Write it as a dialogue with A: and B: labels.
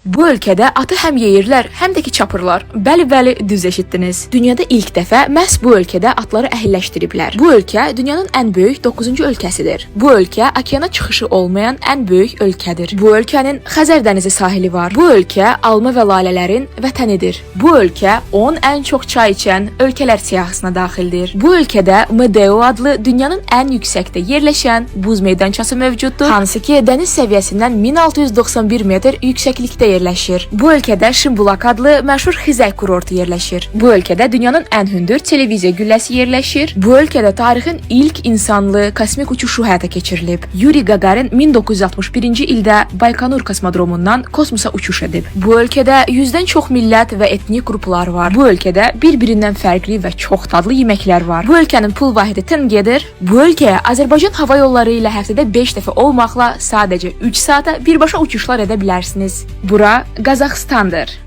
A: Bu ölkədə atı həm yeyirlər, həm də ki çapırlar. Bəli, düz eşitdiniz. Dünyada ilk dəfə məhz bu ölkədə atları əhilləşdiriblər. Bu ölkə dünyanın ən böyük 9-cu ölkəsidir. Bu ölkə okeana çıxışı olmayan ən böyük ölkədir. Bu ölkənin Xəzər dənizi sahili var. Bu ölkə alma və lalələrin vətənidir. Bu ölkə 10 ən çox çay içən ölkələr siyahısına daxildir. Bu ölkədə Medeo adlı dünyanın ən yüksəkdə yerləşən buz meydançası mövcuddur, hansı ki dəniz səviyyəsindən 1691 metr yüksəklikdə yerləşir. Bu ölkədə Şimbulak adlı məşhur xizək kurortu yerləşir. Bu ölkədə dünyanın ən hündür televiziya gülləsi yerləşir. Bu ölkədə tarixin ilk insanlı kosmik uçuşu həyata keçirilib. Yuri Gagarin 1961-ci ildə Baykonur kosmodromundan kosmosa uçuş edib. Bu ölkədə 100-dən çox millət və etnik qruplar var. Bu ölkədə bir-birindən fərqli və çox dadlı yeməklər var. Bu ölkənin pul vahidi tıngedir. Bu ölkəyə Azərbaycan hava yolları ilə həftədə 5 dəfə olmaqla sadəcə 3 saata birbaşa uçuşlar edə bilərsiniz. Bura Qazaxıstandır.